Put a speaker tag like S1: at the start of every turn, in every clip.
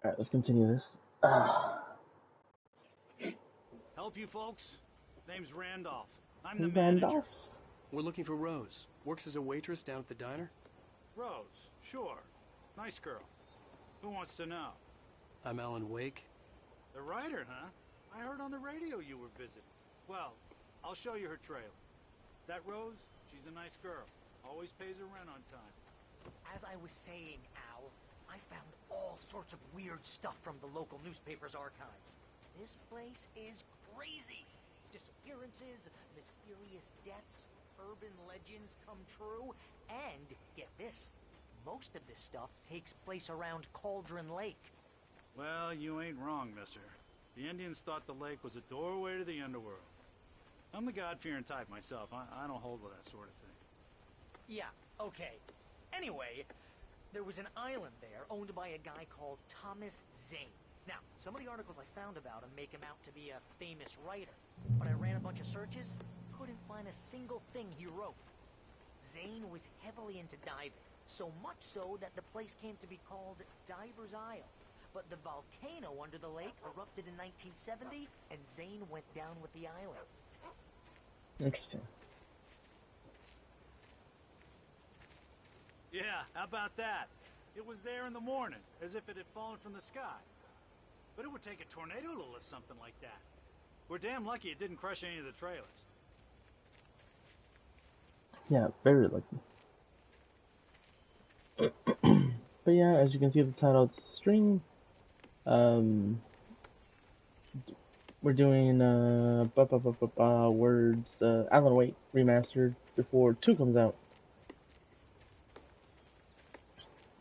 S1: Alright, let's continue this.
S2: Help you folks? Name's Randolph. I'm the
S1: Randolph?
S2: manager.
S3: We're looking for Rose. Works as a waitress down at the diner.
S2: Rose, sure. Nice girl. Who wants to know?
S3: I'm Alan Wake.
S2: The writer, huh? I heard on the radio you were visiting. Well, I'll show you her trailer. That Rose, she's a nice girl. Always pays her rent on time.
S4: As I was saying, Al, I found all sorts of weird stuff from the local newspaper's archives. This place is crazy. Disappearances, mysterious deaths, urban legends come true, and, get this, most of this stuff takes place around Cauldron Lake.
S2: Well, you ain't wrong, mister. The Indians thought the lake was a doorway to the underworld. I'm the God-fearing type myself. I don't hold with that sort of thing.
S4: Yeah, okay. Anyway, there was an island there owned by a guy called Thomas Zane. Now, some of the articles I found about him make him out to be a famous writer, but I ran a bunch of searches, couldn't find a single thing he wrote. Zane was heavily into diving, so much so that the place came to be called Diver's Isle. But the volcano under the lake erupted in 1970, and Zane went down with the island.
S1: Interesting.
S2: Yeah, how about that? It was there in the morning, as if it had fallen from the sky. But it would take a tornado to lift something like that. We're damn lucky it didn't crush any of the trailers.
S1: Yeah, very lucky. But yeah, as you can see the title of the stream, we're doing words Alan Wake Remastered before 2 comes out.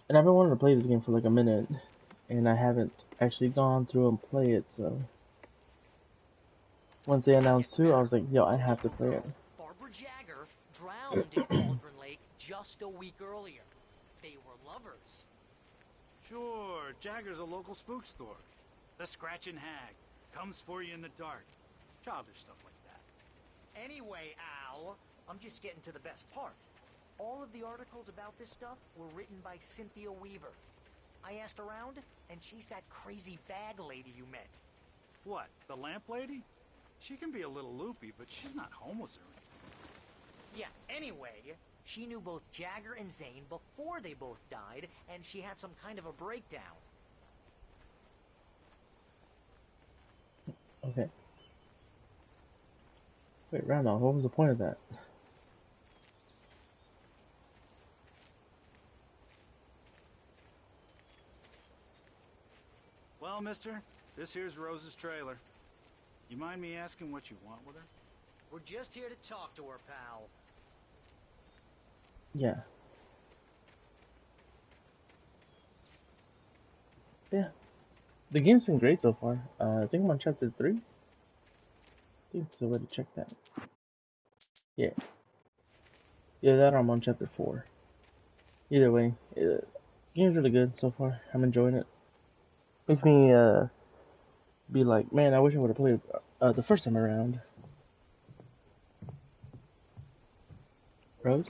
S1: And I've been wanting to play this game for like a minute, and I haven't actually gone through and play it, so once they announced 2, I was like, yo, I have to play it.
S4: Barbara Jagger drowned in Cauldron Lake just a week earlier. They were lovers.
S2: Sure, Jagger's a local spook store. The Scratching Hag comes for you in the dark. Childish stuff like that.
S4: Anyway, Al, I'm just getting to the best part. All of the articles about this stuff were written by Cynthia Weaver. I asked around, and she's that crazy bag lady you met.
S2: What, the lamp lady? She can be a little loopy, but she's not homeless or anything.
S4: Yeah, anyway, she knew both Jagger and Zane before they both died, and she had some kind of a breakdown.
S1: Okay. Wait, Randolph, what was the point of that?
S2: Well, mister, this here's Rose's trailer. You mind me asking what you want with her?
S4: We're just here to talk to her, pal.
S1: Yeah. Yeah. The game's been great so far. I think I'm on chapter 3. I think it's a way to check that. Yeah. Yeah, that or I'm on chapter 4. Either way, the game's really good so far. I'm enjoying it. Makes me be like, man, I wish I would have played the first time around. Rose?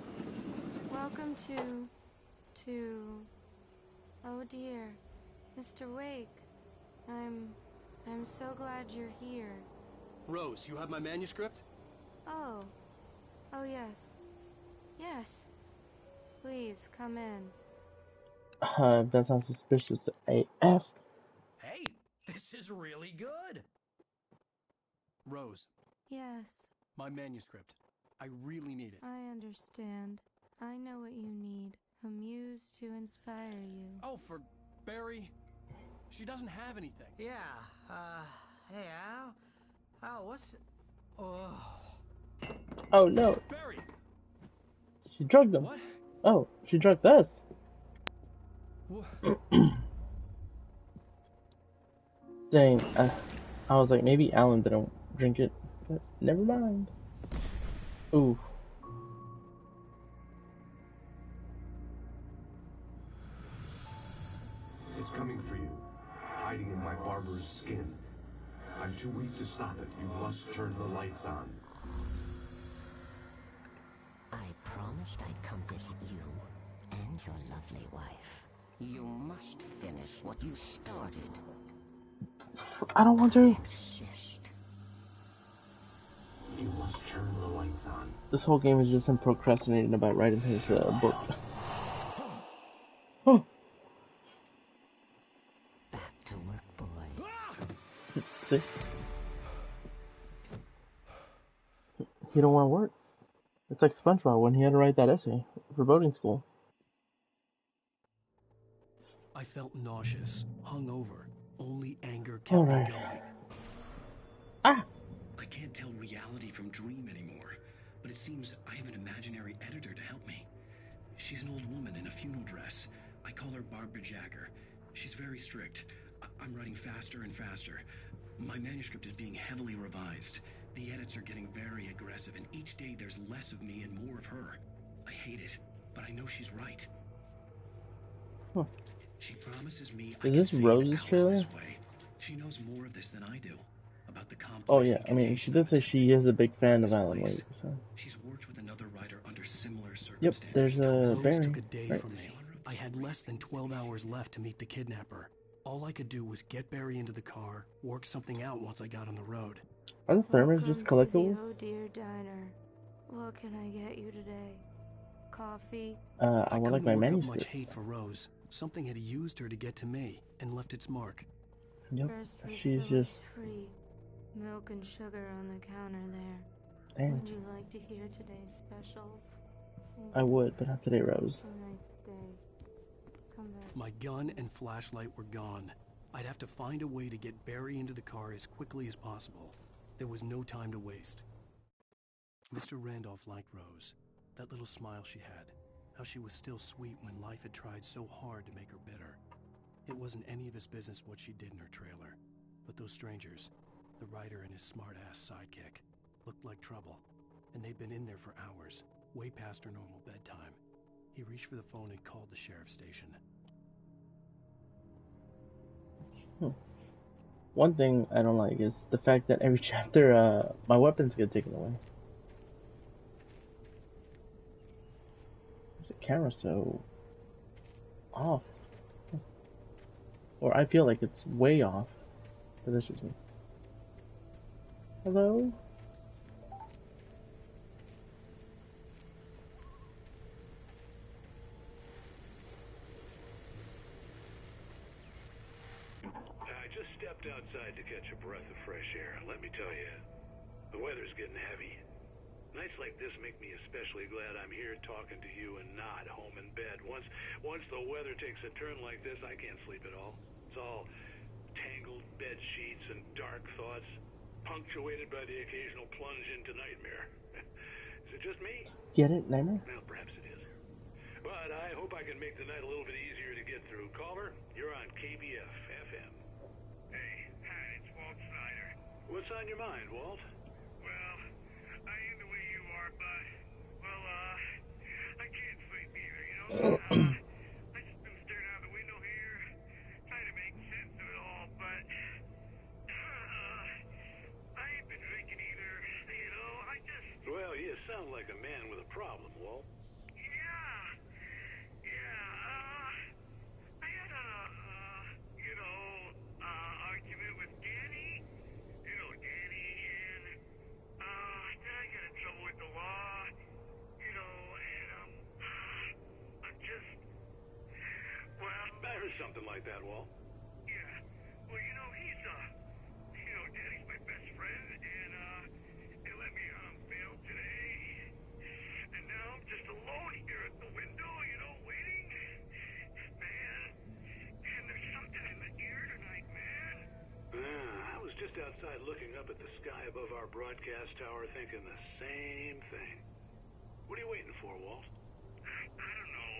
S5: Welcome to... Oh dear, Mr. Wake. I'm so glad you're here.
S3: Rose, you have my manuscript?
S5: Oh. Oh yes. Yes. Please, come in.
S1: That sounds suspicious AF.
S4: Hey, this is really good.
S3: Rose,
S5: Yes,
S3: my manuscript. I really need it.
S5: I understand. I know what you need. A muse to inspire you.
S3: Oh, for Barry. She doesn't have anything.
S4: Yeah, hey, Al? Al, what's... Oh...
S1: Oh no.
S3: Barry!
S1: She drugged them.
S3: What?
S1: Oh, she drugged us. Dang, I was like, maybe Alan didn't drink it, but never mind. Ooh.
S6: It's coming for you, hiding in my barber's skin. I'm too weak to stop it. You must turn the lights on.
S7: I promised I'd come visit you and your lovely wife. You must finish finish what you started.
S1: I don't want to.
S7: Exist.
S6: You must turn the lights on.
S1: This whole game is just him procrastinating about writing his book. Oh.
S7: Back to work, boy.
S1: See? He don't want to work. It's like SpongeBob when he had to write that essay for boating school.
S3: I felt nauseous, hungover. Only anger kept
S1: All
S3: me
S1: right.
S3: going.
S1: Ah!
S8: I can't tell reality from dream anymore, but it seems I have an imaginary editor to help me. She's an old woman in a funeral dress. I call her Barbara Jagger. She's very strict. I'm writing faster and faster. My manuscript is being heavily revised. The edits are getting very aggressive, and each day there's less of me and more of her. I hate it, but I know she's right.
S1: Huh.
S8: She promises me
S1: Is this Rose's trailer?
S8: this way. She knows more of this than I do. About the complex.
S1: Oh yeah, I mean, she did say she is a big fan of Alan Wake, so.
S8: She's worked with another writer under similar
S1: Yep,
S8: circumstances.
S1: there's a
S3: Rose
S1: Barry,
S3: took a day
S1: right?
S3: from me. I had less than 12 hours left to meet the kidnapper. All I could do was get Barry into the car, work something out once I got on the road.
S1: Are the thermos just
S5: Welcome to the
S1: collectibles?
S5: Oh Dear Diner. What can I get you today? Coffee?
S1: I want like my
S3: couldn't work up
S1: manuscript.
S3: much hate for Rose. Something had used her to get to me and left its mark.
S1: Yep,
S5: First
S1: she's
S5: refill is
S1: just.
S5: free. Milk and sugar on the counter there.
S1: Damn.
S5: Would you like to hear today's specials?
S1: I would, but not today, Rose.
S5: Have a nice day. Come back.
S3: My gun and flashlight were gone. I'd have to find a way to get Barry into the car as quickly as possible. There was no time to waste. Mr. Randolph liked Rose. That little smile she had. How she was still sweet when life had tried so hard to make her bitter. It wasn't any of his business what she did in her trailer. But those strangers, the writer and his smart-ass sidekick, looked like trouble. And they'd been in there for hours, way past her normal bedtime. He reached for the phone and called the sheriff's station.
S1: One thing I don't like is the fact that every chapter, my weapons get taken away. The camera so off, or I feel like it's way off, but that's just me. Hello?
S9: I just stepped outside to catch a breath of fresh air. Let me tell you, the weather's getting heavy. Nights like this make me especially glad I'm here talking to you and not home in bed. Once the weather takes a turn like this, I can't sleep at all. It's all tangled bed sheets and dark thoughts, punctuated by the occasional plunge into nightmare. Is it just me?
S1: Get it, Nightmare?
S9: Well, perhaps it is. But I hope I can make the night a little bit easier to get through. Caller, you're on KBF FM.
S10: Hey, hi, it's Walt Snyder.
S9: What's on your mind, Walt?
S10: Well, I am the way you are, but, well, I can't sleep either, you know? I just been staring out the window here, trying to make sense of it all, but, I ain't been drinking either, you know? I just...
S9: Well, you sound like a man with a problem, Walt.
S10: I had a, argument with Danny. You know Danny, and, then I got in trouble with the law, you know, and, I'm just, well...
S9: I heard something like that, Walt.
S10: Yeah, well, you know, he's, Danny's my best friend, and, he let me, bail today, and now I'm just alone here at the window, you know, waiting, man, and there's something in the air tonight, man.
S9: I was just outside looking up at the sky above our broadcast tower thinking the same thing. What are you waiting for, Walt?
S10: I don't know.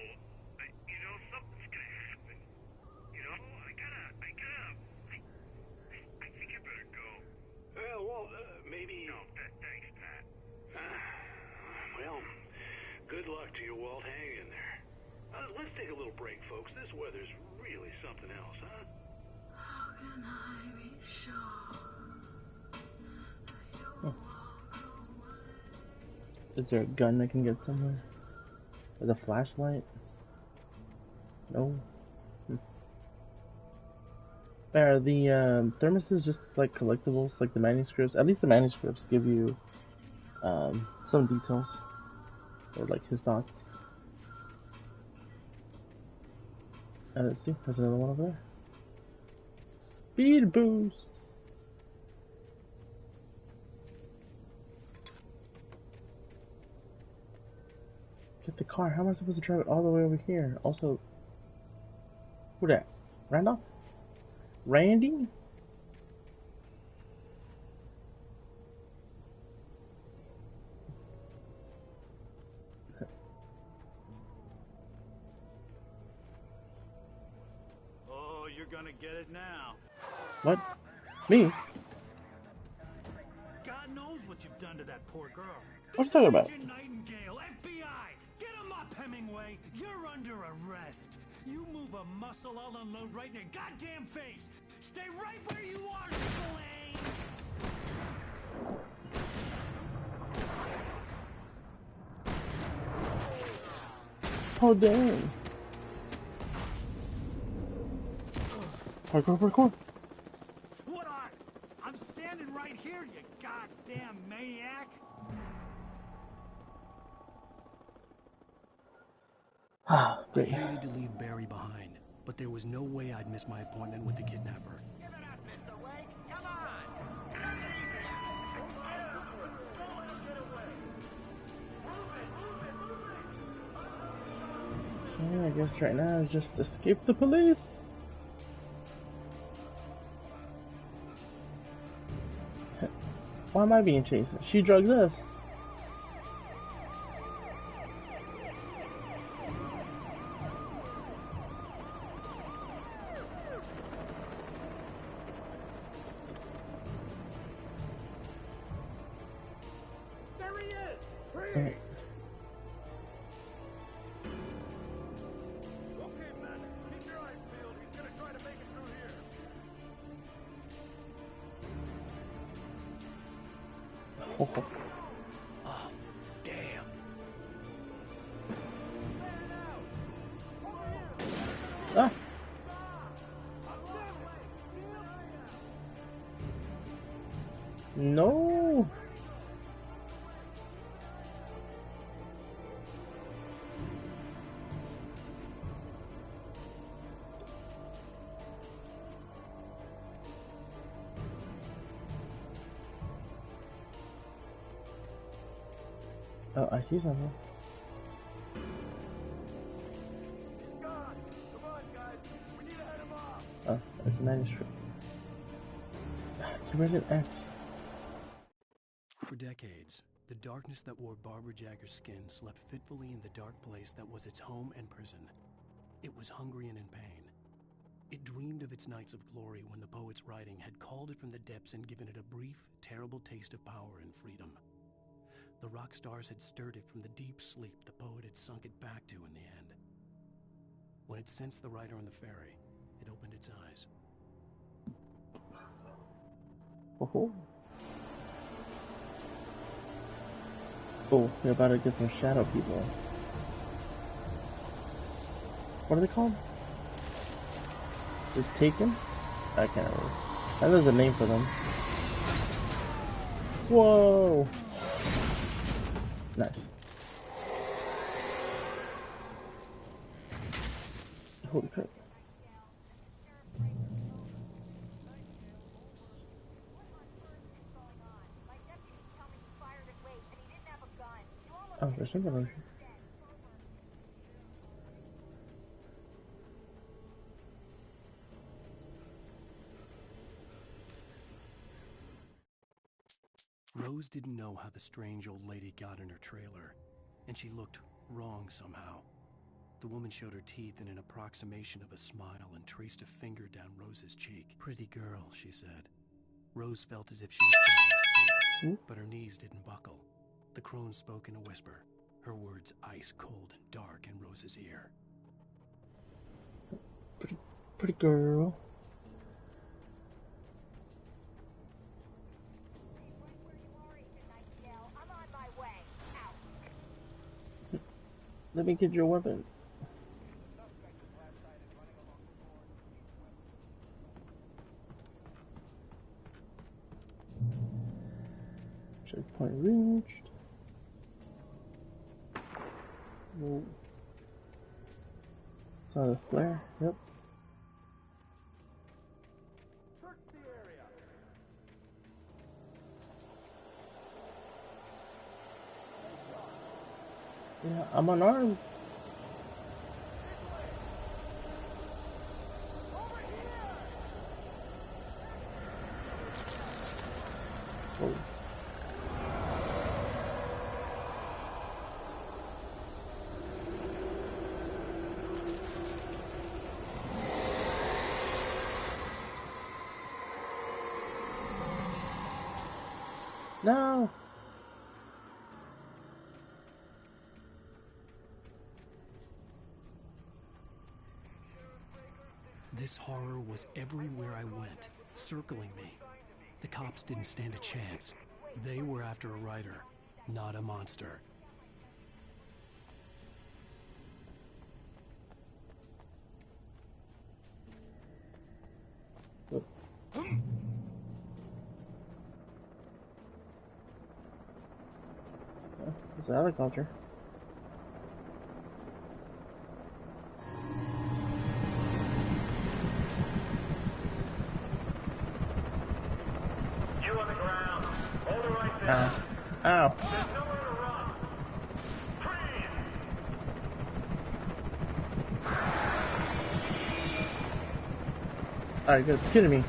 S10: You know, something's gonna happen. You know, I think I better go.
S9: Well, Walt, maybe...
S10: No, thanks, Pat.
S9: Well, good luck to you, Walt. Hang in there. Let's take a little break, folks. This weather's really something else, huh?
S10: How can I be sure?
S1: Is there a gun I can get somewhere? With a flashlight? No. The thermos is just like collectibles, like the manuscripts. At least the manuscripts give you some details, or like his thoughts. Let's see, there's another one over there. Speed boost! Get the car. How am I supposed to drive it all the way over here? Also, who that? Randolph? Randy?
S2: Oh, you're gonna get it now.
S1: What? Me?
S2: God knows what you've done to that poor girl.
S1: What are you talking about?
S3: Agent Nightingale, FBI! Get him up, Hemingway! You're under arrest! You move a muscle, I'll unload right in your goddamn face! Stay right where you are, Spillane!
S1: Oh, dang. Parkour, parkour.
S2: What are? I'm standing right here, you goddamn maniac.
S1: Ah,
S3: I
S1: great.
S3: hated to leave Barry behind, but there was no way I'd miss my appointment with the kidnapper.
S2: Give it up, Mr. Wake. Come on. Take it easy.
S1: Okay, I guess right now is just escape the police. Why am I being chased? She drugged us.
S10: There he is! Freeze!
S1: Alright.
S10: Okay, man. Keep your eyes peeled. He's gonna try to make it through here.
S3: Oh, damn.
S1: Ah. No. Oh, I see something.
S10: He's gone. Come on, guys. We need to head him off.
S1: Oh, it's a manuscript. Where's an X?
S3: For decades, the darkness that wore Barbara Jagger's skin slept fitfully in the dark place that was its home and prison. It was hungry and in pain. It dreamed of its nights of glory when the poet's writing had called it from the depths and given it a brief, terrible taste of power and freedom. The rock stars had stirred it from the deep sleep the poet had sunk it back to in the end. When it sensed the writer on the ferry, it opened its eyes.
S1: Oh, oh, we're about to get some shadow people. What are they called? They're taken? I can't remember. I know there's a name for them. Whoa! Nice. Holy crap. Oh, there's something over here.
S3: Rose didn't know how the strange old lady got in her trailer, and she looked wrong somehow. The woman showed her teeth in an approximation of a smile and traced a finger down Rose's cheek. "Pretty girl," she said. Rose felt as if she was falling asleep, but her knees didn't buckle. The crone spoke in a whisper, her words ice cold and dark in Rose's ear.
S1: Pretty girl. Let me get your weapons. Checkpoint reached. Whoa. Saw the flare. Yep.
S10: Search the area.
S1: Yeah, I'm unarmed. Whoa. No.
S3: This horror was everywhere I went, circling me. The cops didn't stand a chance. They were after a writer, not a monster.
S1: It's a helicopter.
S10: You on the ground. Hold it right there.
S1: Ow. Ow.
S10: There's nowhere to run. Freeze!
S1: Alright, good. Kidding me.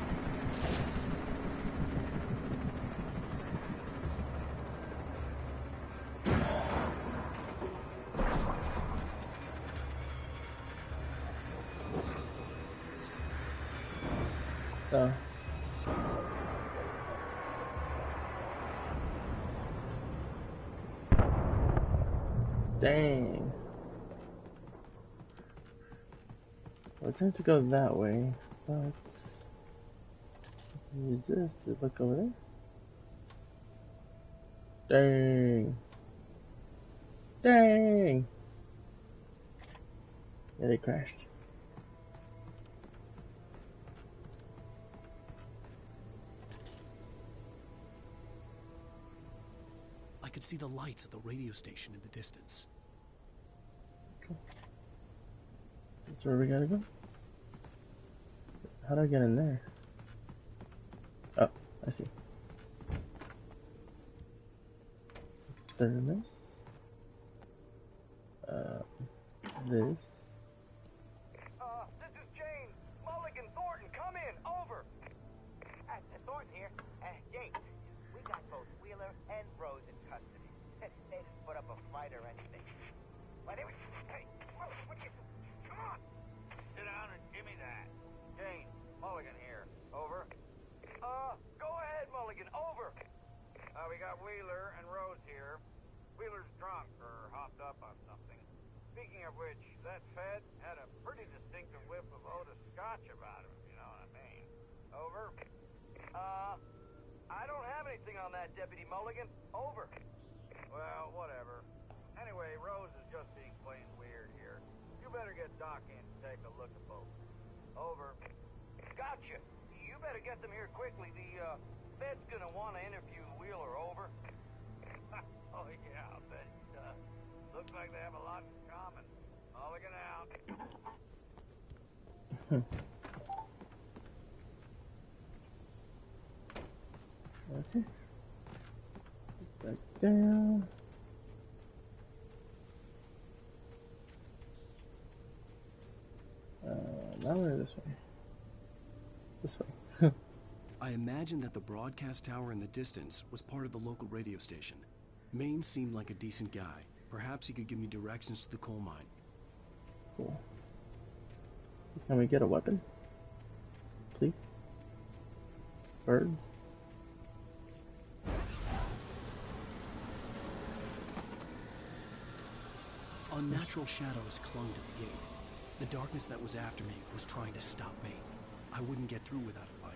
S1: Dang. Well, it tends to go that way, but use this to look over there. Dang. Dang. Yeah, they crashed.
S3: I could see the lights of the radio station in the distance.
S1: Okay. That's where we gotta go. How do I get in there? Oh, I see. Thermos. This.
S10: This is James. Mulligan, Thornton, come in. Over.
S11: Thornton here. James, we got both Wheeler and Rose in custody. They didn't put up a fight or anything. Why, they were... Hey, what you... Come on!
S10: Sit down and give me that. James, Mulligan here. Over. Go ahead, Mulligan. Over. We got Wheeler and Rose here. Wheeler's drunk or hopped up on something. Speaking of which, that Fed had a pretty distinctive whiff of Otis Scotch about him, if you know what I mean. Over. I don't have anything on that, Deputy Mulligan. Over. Well, whatever. Anyway, Rose is just being plain weird here. You better get Doc in to take a look at both. Over. Gotcha. You better get them here quickly. The Fed's gonna want to interview Wheeler. Over. Oh, yeah, I'll bet he does. Looks like they have a lot in common. Mulligan out.
S1: Okay. Back down. Now we're this way. This way.
S3: I imagined that the broadcast tower in the distance was part of the local radio station. Maine seemed like a decent guy. Perhaps he could give me directions to the coal mine.
S1: Cool. Can we get a weapon? Please? Birds?
S3: Unnatural shadows clung to the gate. The darkness that was after me was trying to stop me. I wouldn't get through without a light.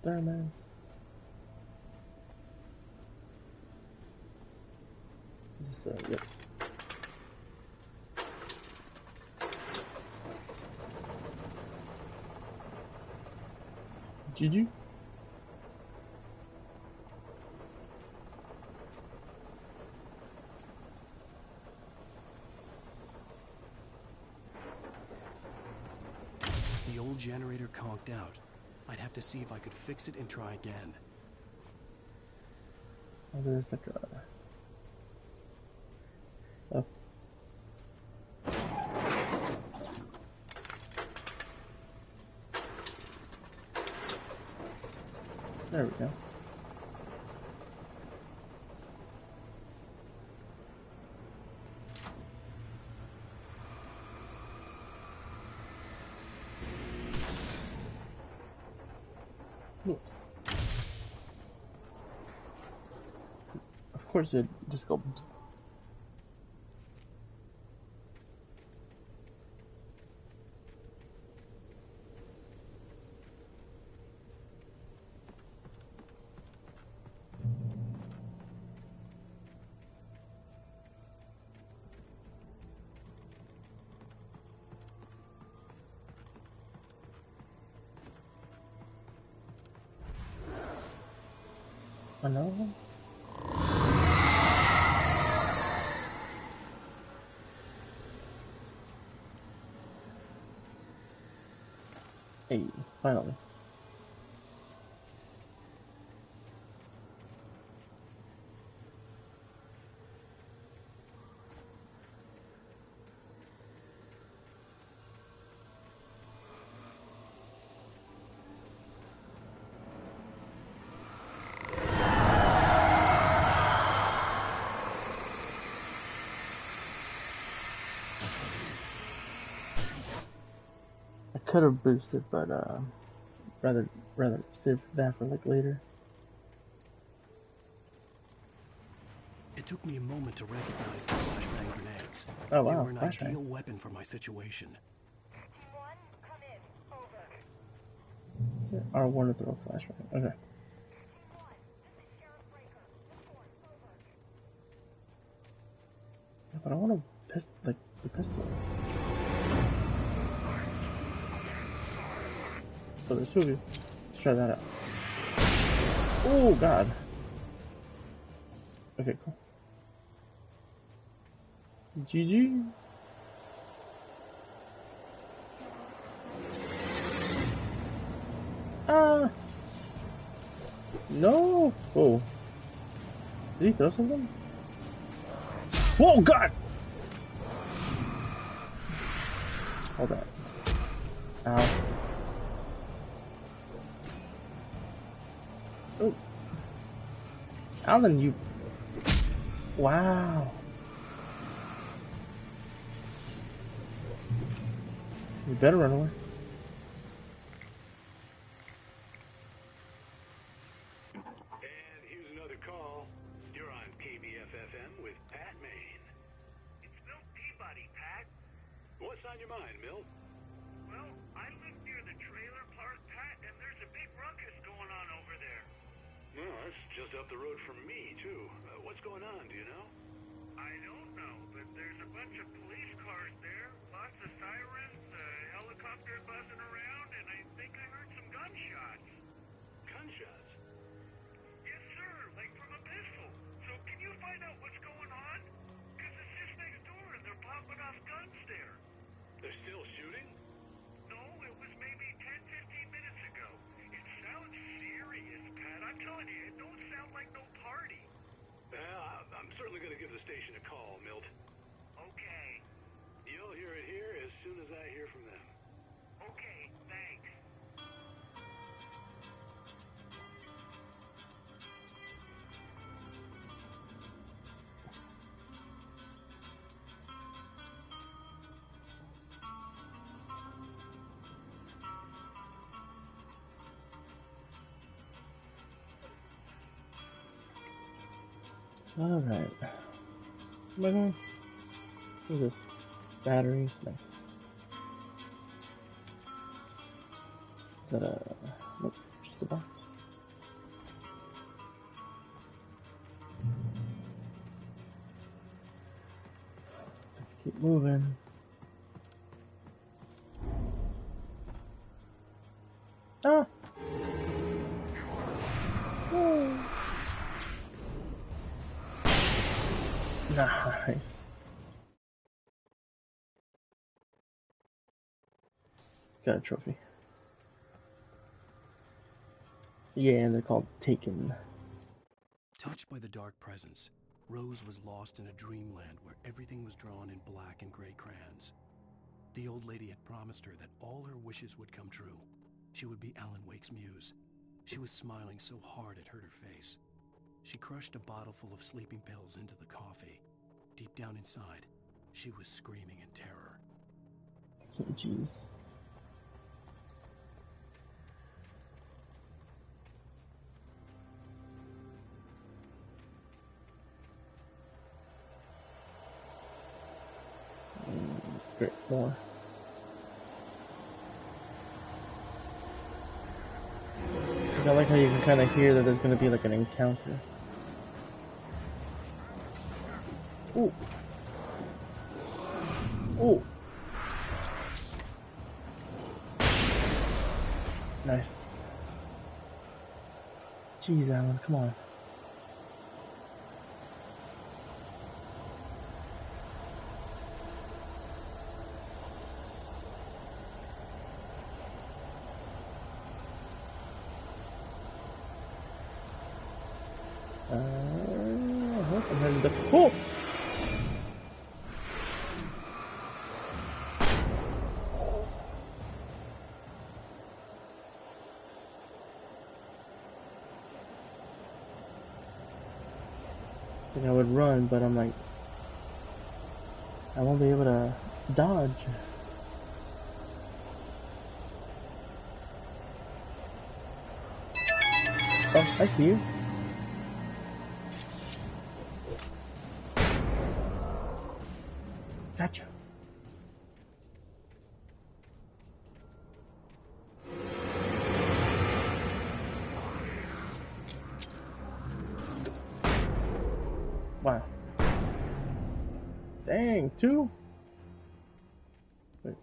S1: Thermos. Yep. GG.
S3: The old generator conked out. I'd have to see if I could fix it and try again.
S1: Oh, there's like a... Oh. There we go. Oops. Of course it just go. Another one? Hey, finally. Could have boosted, but rather save that for like later.
S3: It took me a moment to recognize the flashbang grenades.
S1: Oh wow,
S3: they were an
S1: flashbangs.
S3: ideal weapon for my situation.
S1: R1 to throw a flashbang. Okay. But I want to like the pistol. So there's two of you. Let's try that out. Oh god. Okay, cool. GG. No. Oh. Did he throw something? Whoa, god. Hold on. Ow. Oh. Alan, you... Wow. You better run away.
S9: And here's another call. You're on KBFFM with Pat Maine.
S10: It's Milt Peabody, Pat.
S9: What's on your mind, Milt?
S10: Well, I live near the trailer park, Pat, and there's a big ruckus going on over there.
S9: Well, that's just up the road from me, too. What's going on, do you know?
S10: I don't know, but there's a bunch of police cars there, lots of sirens, helicopters buzzing around, and I think I heard some gunshots.
S9: Gunshots?
S10: Yes, sir, like from a pistol. So can you find out what's going on? Because it's just next door and they're popping off guns there.
S9: They're still shooting?
S10: No, it was maybe 10-15 minutes ago. It sounds serious, Pat. I'm telling you, it don't sound like no party.
S9: I'm certainly going to give the station a call, Milt.
S10: Okay.
S9: You'll hear it here as soon as I hear from them.
S10: Okay, thanks.
S1: Alright. Am I going? What is this? Batteries? Nice. Is that a... Nope, just a box. Let's keep moving. Ah! Nice. Got a trophy. Yeah, and they're called Taken.
S3: Touched by the dark presence, Rose was lost in a dreamland where everything was drawn in black and gray crayons. The old lady had promised her that all her wishes would come true. She would be Alan Wake's muse. She was smiling so hard it hurt her face. She crushed a bottle full of sleeping pills into the coffee. Deep down inside, she was screaming in terror.
S1: Oh, jeez. Great, more. I like how you can kind of hear that there's going to be like an encounter. Ooh. Ooh. Nice. Jeez, Alan, come on. I hope I'm heading to... Oh! It's like I would run, but I'm like... I won't be able to dodge. Oh, I see you. Gotcha. Wow. Dang, two? Wait.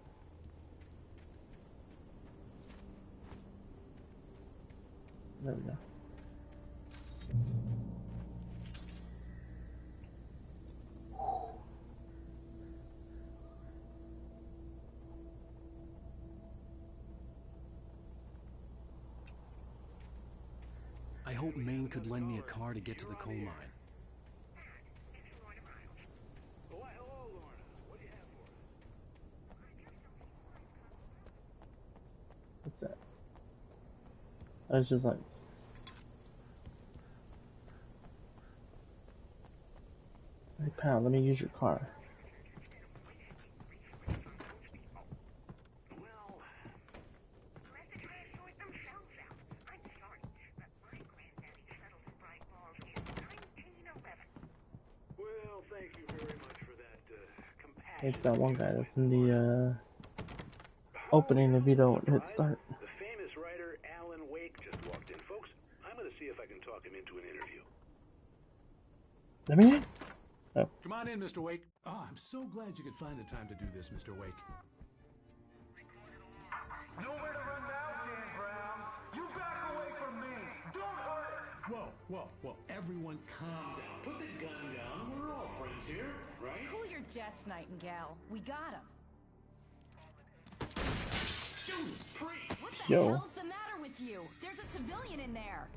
S1: There we go.
S3: I hope Maine could lend me a car to get to the coal mine.
S9: Oh, hello, Lorna. What do you have for us?
S1: What's that? I was just like... Hey, pal, let me use your car.
S9: Well, thank you very much for that compassion.
S1: It's that one guy that's in the opening if you don't hit start.
S9: The famous writer Alan Wake just walked in. Folks, I'm going to see if I can talk him into an interview.
S1: Let me in? Oh.
S12: Come on in, Mr. Wake. Oh, I'm so glad you could find the time to do this, Mr. Wake.
S10: Nowhere to run now, Dan Brown. You back away from me. Don't hurt it.
S12: Whoa. Everyone calm down. Put the gun down. We're all friends here, right?
S13: Cool your jets, Nightingale. We got him. What the hell's the matter with you? There's a civilian in there.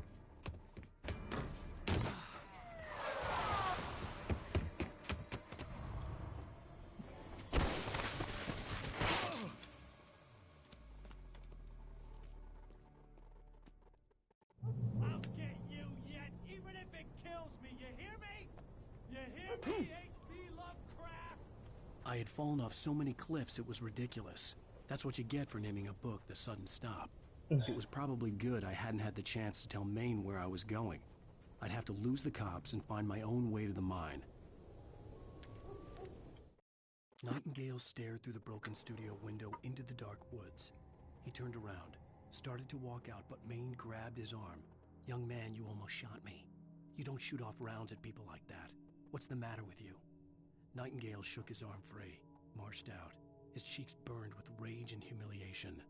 S2: I'll get you yet, even if it kills me. You hear me? You hear me, H.P. Lovecraft?
S3: I had fallen off so many cliffs it was ridiculous. That's what you get for naming a book The Sudden Stop. It was probably good I hadn't had the chance to tell Maine where I was going. I'd have to lose the cops and find my own way to the mine. Nightingale stared through the broken studio window into the dark woods. He turned around, started to walk out, but Maine grabbed his arm. "Young man, you almost shot me. You don't shoot off rounds at people like that. What's the matter with you?" Nightingale shook his arm free, marched out. His cheeks burned with rage and humiliation.